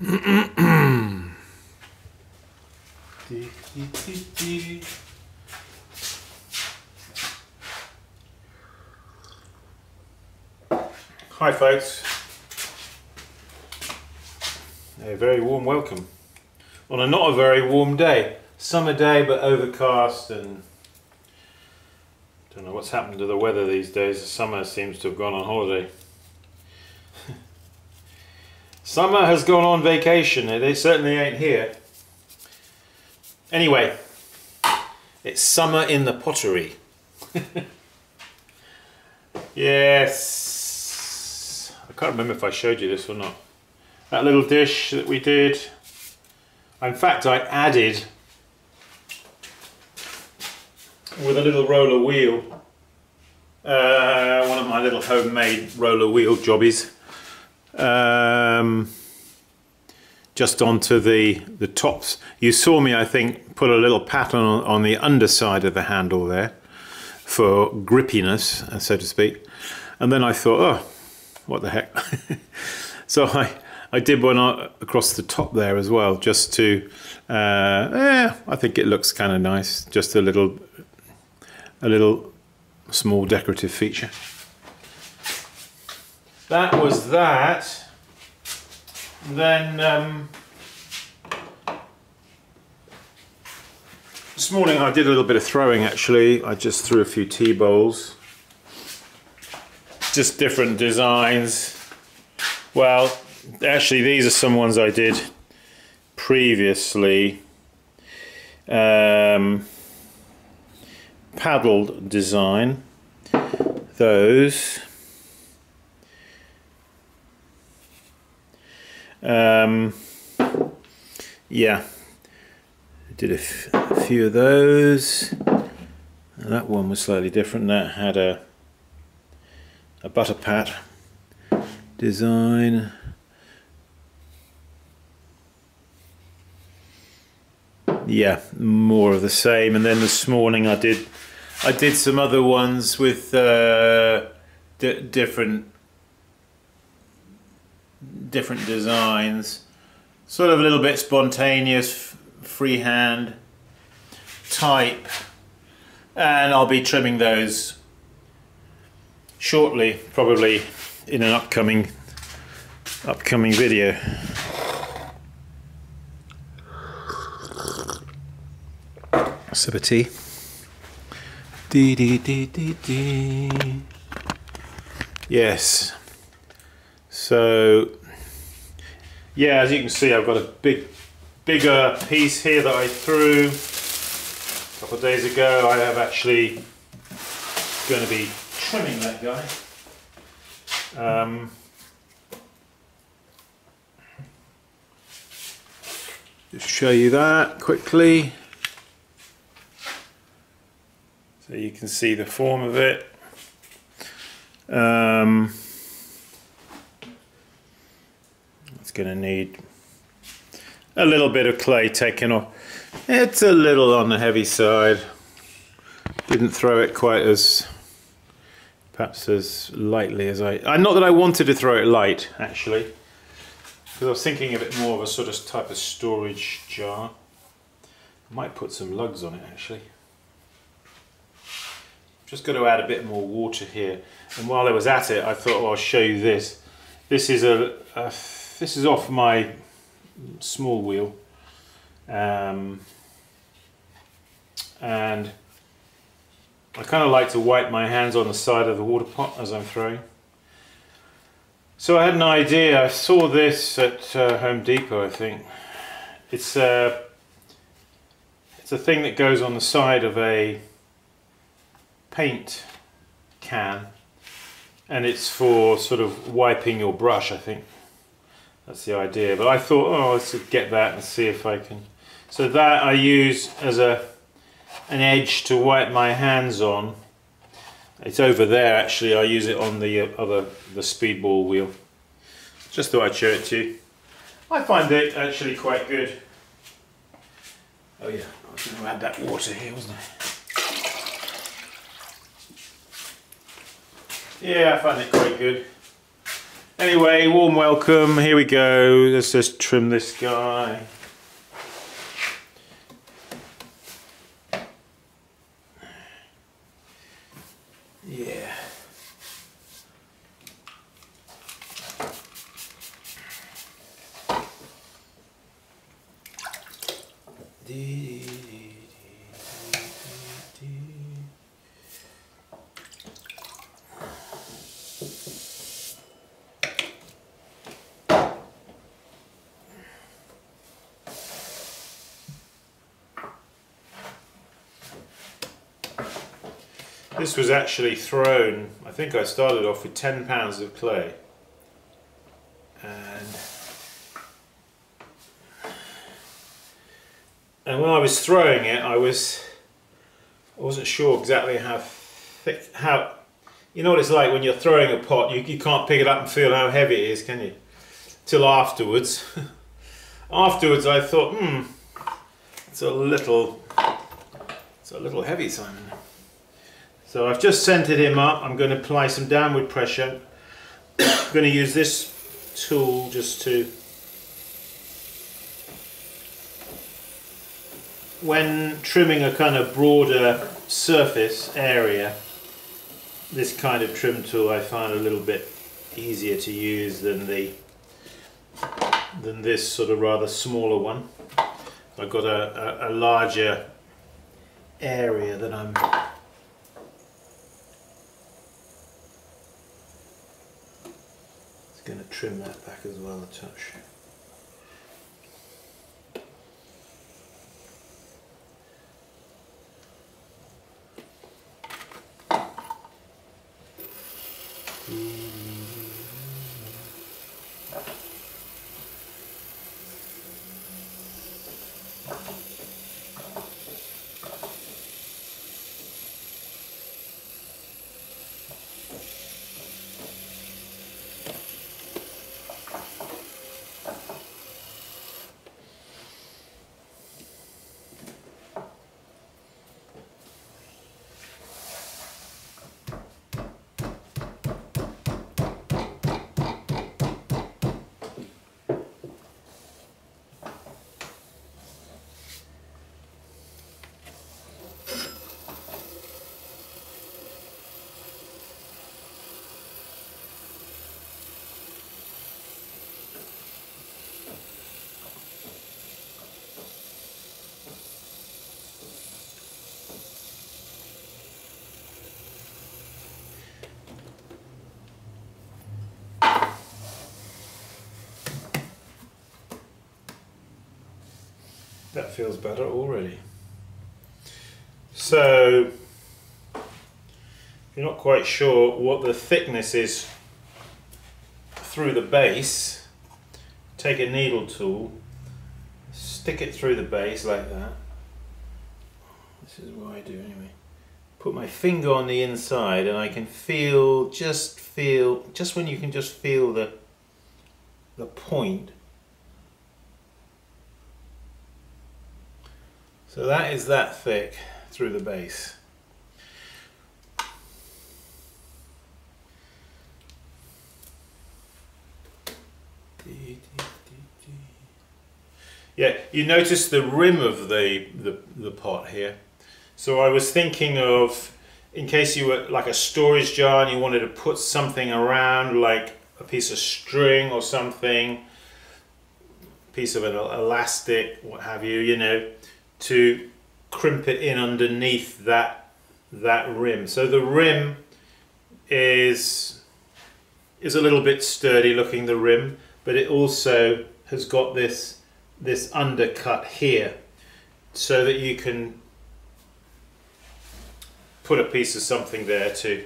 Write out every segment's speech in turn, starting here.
Hi folks, a very warm welcome on a not a very warm day. Summer day but overcast, and don't know what's happened to the weather these days. The summer seems to have gone on holiday. Summer has gone on vacation, and it certainly ain't here. Anyway, it's summer in the pottery. Yes, I can't remember if I showed you this or not. That little dish that we did. In fact, I added with a little roller wheel, one of my little homemade roller wheel jobbies, just onto the tops. You saw me, I think, put a little pattern on the underside of the handle there for grippiness, so to speak. And then I thought, oh, what the heck. So I did one across the top there as well, just to, I think it looks kind of nice. Just a little small decorative feature. That was that. Then this morning I did a little bit of throwing actually. I just threw a few tea bowls. Just different designs. Well, actually these are some ones I did previously. Paddle design. Those. Yeah, I did a few of those. And that one was slightly different. That had a butter pat design. Yeah, more of the same. And then this morning I did some other ones with different designs, sort of a little bit spontaneous, freehand type, and I'll be trimming those shortly, probably in an upcoming video. Sip of tea. Dee dee dee dee dee. Yes. So yeah, as you can see, I've got a bigger piece here that I threw a couple of days ago. I have actually going to be trimming that guy. Just show you that quickly, so you can see the form of it. It's going to need a little bit of clay taken off. It's a little on the heavy side. Didn't throw it quite as, perhaps as lightly as not that I wanted to throw it light actually, because I was thinking of it more of a sort of type of storage jar. I might put some lugs on it actually. Just got to add a bit more water here. And while I was at it, I thought, oh, I'll show you this. This is this is off my small wheel, and I kind of like to wipe my hands on the side of the water pot as I'm throwing. So I had an idea. I saw this at Home Depot, I think. It's a thing that goes on the side of a paint can, and it's for sort of wiping your brush, I think. That's the idea. But I thought, oh, let's get that and see if I can. So that I use as an edge to wipe my hands on. It's over there actually. I use it on the speedball wheel. Just thought I'd show it to you. I find it actually quite good. Oh yeah, I was going to add that water here, wasn't I? Yeah, I find it quite good. Anyway, warm welcome. Here we go. Let's just trim this guy. Yeah. This was actually thrown, I think I started off with 10 pounds of clay, and when I was throwing it I wasn't sure exactly how thick, you know what it's like when you're throwing a pot, you can't pick it up and feel how heavy it is, can you? Till afterwards. Afterwards I thought, it's a little heavy, Simon. So I've just centered him up. I'm going to apply some downward pressure. I'm going to use this tool just to, when trimming a kind of broader surface area, this kind of trim tool I find a little bit easier to use than this sort of rather smaller one. I've got a larger area that I'm going to trim that back as well a touch. That feels better already. So, if you're not quite sure what the thickness is through the base, take a needle tool, stick it through the base like that. This is what I do anyway. Put my finger on the inside and I can feel, just when you can just feel the point. So that is that thick through the base. Yeah, you notice the rim of the pot here. So I was thinking of, in case you were like a storage jar and you wanted to put something around, like a piece of string or something, piece of an elastic, what have you, you know, to crimp it in underneath that rim. So the rim is a little bit sturdy looking, the rim, but it also has got this undercut here, so that you can put a piece of something there to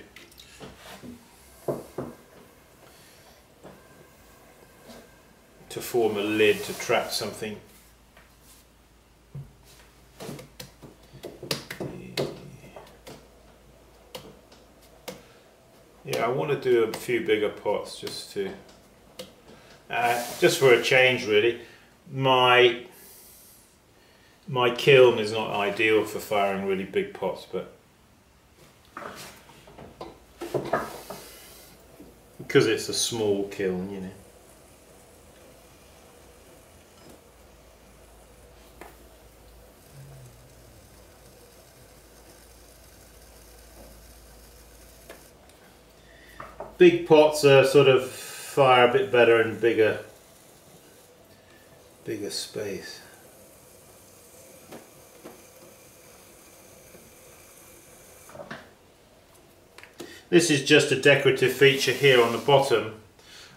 form a lid to trap something. Yeah, I want to do a few bigger pots just for a change, really. My kiln is not ideal for firing really big pots, but because it's a small kiln, you know. Big pots are sort of fire a bit better in bigger space. This is just a decorative feature here on the bottom,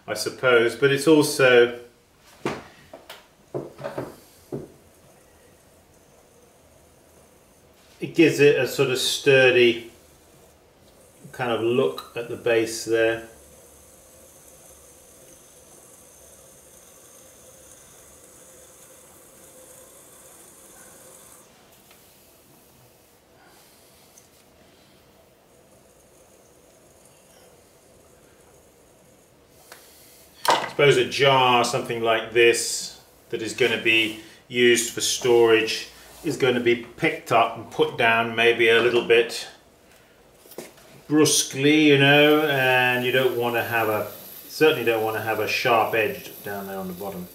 I suppose, but it's also it gives it a sort of sturdy kind of look at the base there. I suppose a jar, something like this, that is going to be used for storage, is going to be picked up and put down maybe a little bit brusquely, you know, and you don't want to have a, certainly don't want to have a sharp edge down there on the bottom.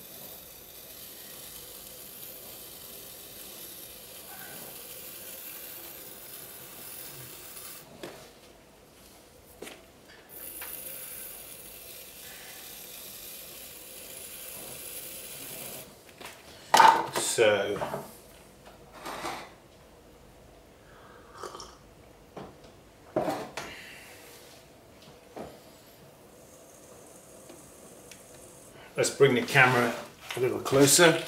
So let's bring the camera a little closer.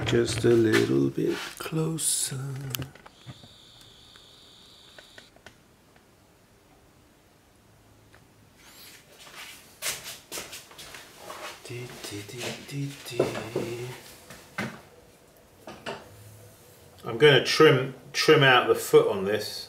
Just a little bit closer. I'm going to trim out the foot on this.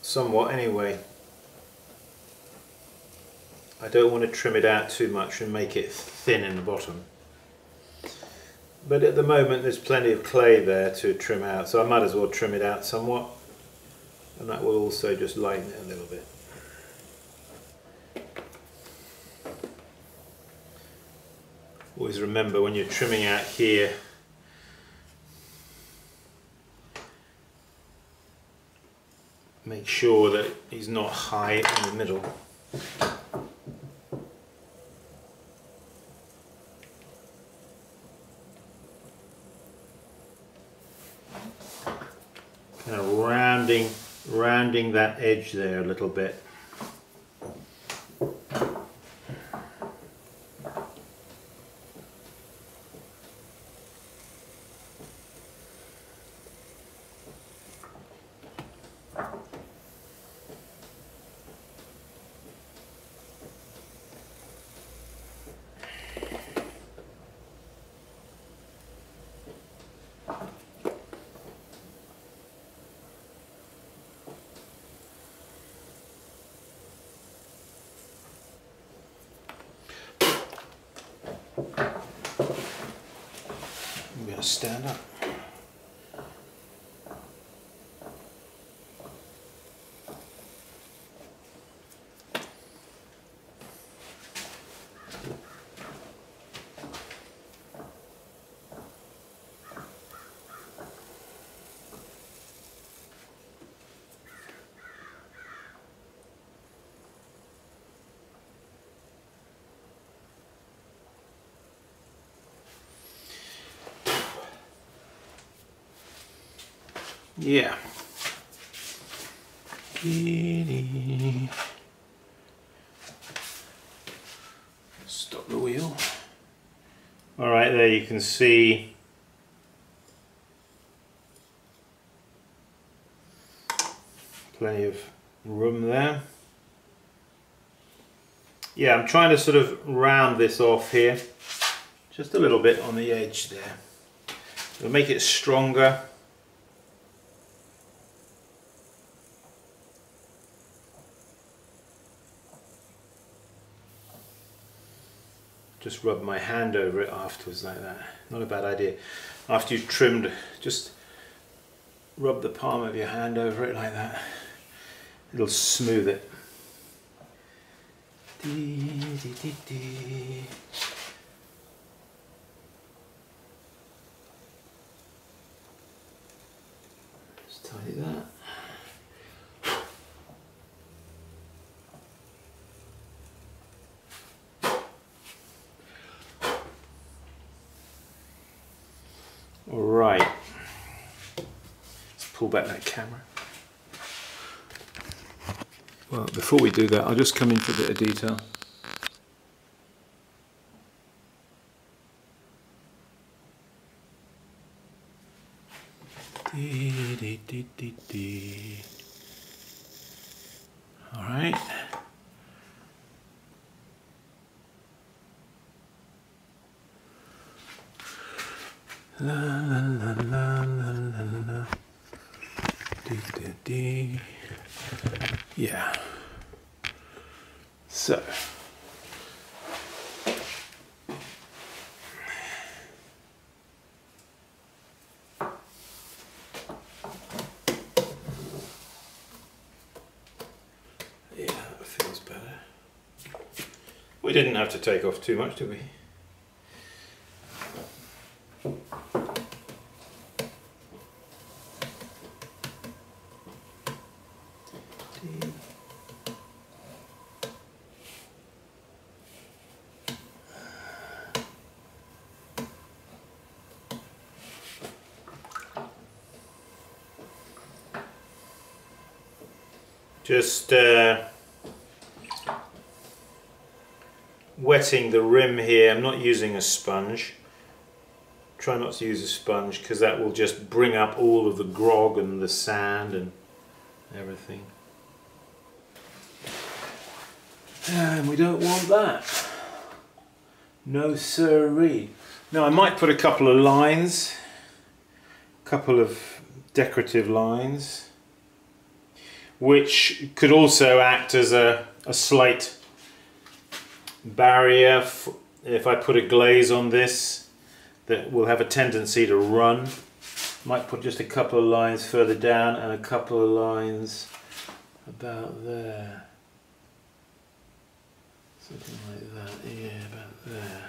Somewhat anyway. I don't want to trim it out too much and make it thin in the bottom. But at the moment there's plenty of clay there to trim out, so I might as well trim it out somewhat, and that will also just lighten it a little bit. Always remember when you're trimming out here, make sure that he's not high in the middle. Kind of rounding that edge there a little bit. I'm going to stand up. Yeah. Stop the wheel. Alright, there you can see plenty of room there. Yeah, I'm trying to sort of round this off here, just a little bit on the edge there. It'll make it stronger. Just rub my hand over it afterwards like that. Not a bad idea. After you've trimmed, just rub the palm of your hand over it like that. It'll smooth it. Just tidy that. Alright, let's pull back that camera. Well, before we do that, I'll just come into a bit of detail. Alright. La la la la la la la. Dee, dee, dee. Yeah. So. Yeah, that feels better. We didn't have to take off too much, did we? Just wetting the rim here. I'm not using a sponge. Try not to use a sponge because that will just bring up all of the grog and the sand and everything. And we don't want that. No siree. Now I might put a couple of lines, a couple of decorative lines, which could also act as a slight barrier if I put a glaze on this that will have a tendency to run. Might put just a couple of lines further down and a couple of lines about there. Something like that, yeah, about there.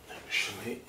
Actually,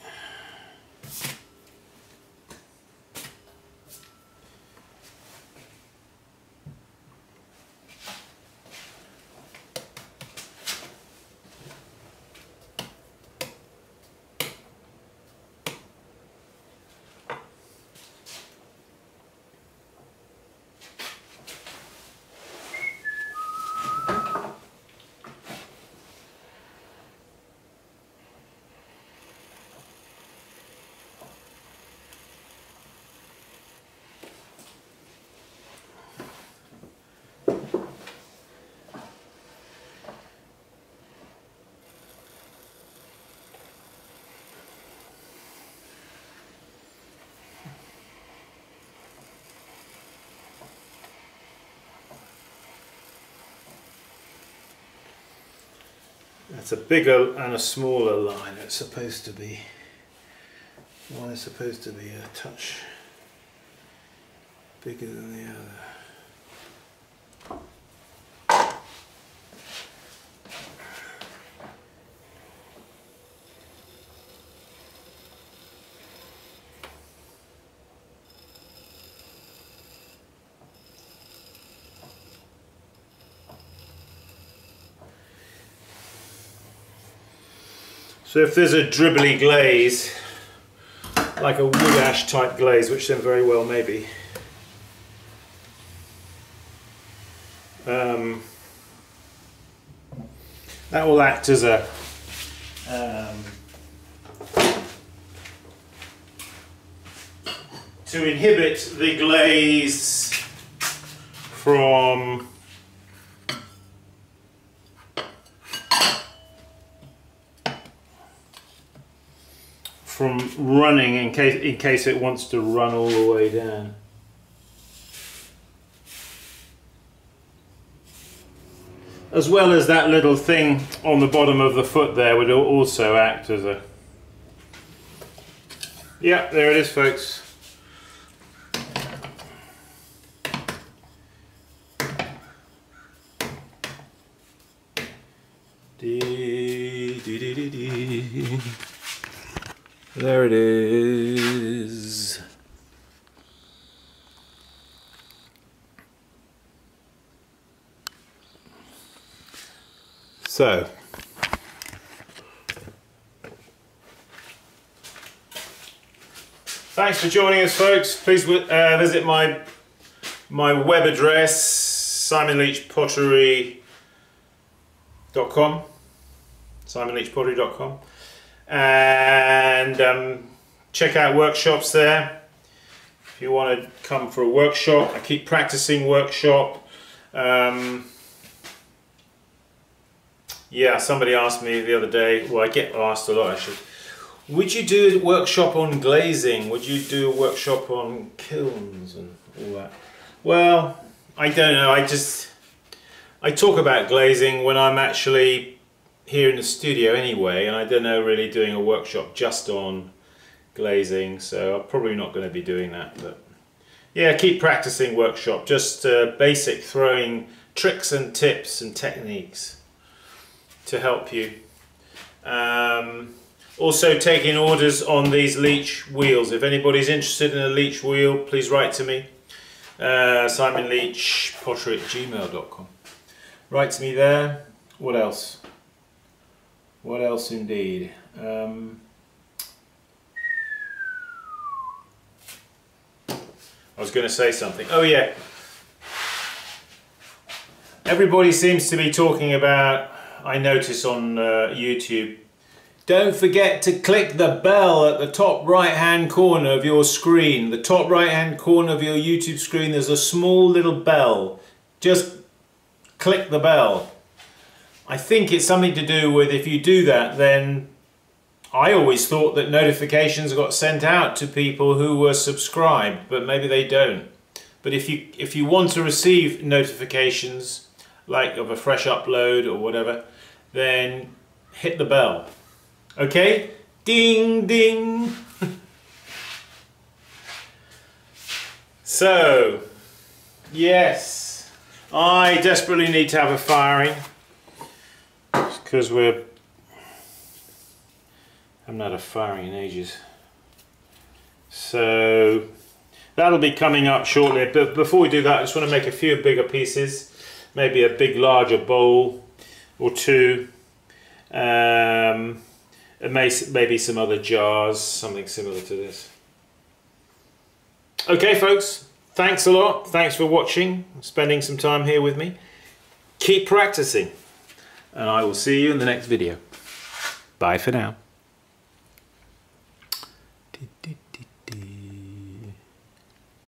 that's a bigger and a smaller line. It's supposed to be. One is supposed to be a touch bigger than the other. So if there's a dribbly glaze, like a wood ash type glaze, which there very well may be, that will act as a to inhibit the glaze from running in case it wants to run all the way down. As well as that little thing on the bottom of the foot there would also act as a... Yeah, there it is, folks. There it is. So, thanks for joining us, folks. Please visit my web address, simonleachpottery.com, simonleachpottery.com, and check out workshops there. If you want to come for a workshop, I keep practicing workshop. Yeah, somebody asked me the other day, well, I get asked a lot actually, would you do a workshop on glazing? Would you do a workshop on kilns and all that? Well, I don't know. I talk about glazing when I'm actually here in the studio anyway, and I don't know really doing a workshop just on glazing, so I'm probably not going to be doing that. But yeah, keep practicing workshop, just basic throwing tricks and tips and techniques to help you. Also taking orders on these Leach wheels. If anybody's interested in a Leach wheel, please write to me. simonleachpottery@gmail.com. Write to me there. What else? What else indeed? I was going to say something. Oh yeah. Everybody seems to be talking about, I notice on YouTube, don't forget to click the bell at the top right hand corner of your screen. The top right hand corner of your YouTube screen, there's a small little bell. Just click the bell. I think it's something to do with, if you do that, then I always thought that notifications got sent out to people who were subscribed, but maybe they don't. But if you want to receive notifications, like of a fresh upload or whatever, then hit the bell. Okay? Ding ding. So, yes, I desperately need to have a firing because I haven't had a firing in ages. So that'll be coming up shortly. But before we do that, I just want to make a few bigger pieces. Maybe a big larger bowl or two, and maybe some other jars, something similar to this. Okay folks, thanks a lot, thanks for watching, spending some time here with me. Keep practicing, and I will see you in the next video. Bye for now.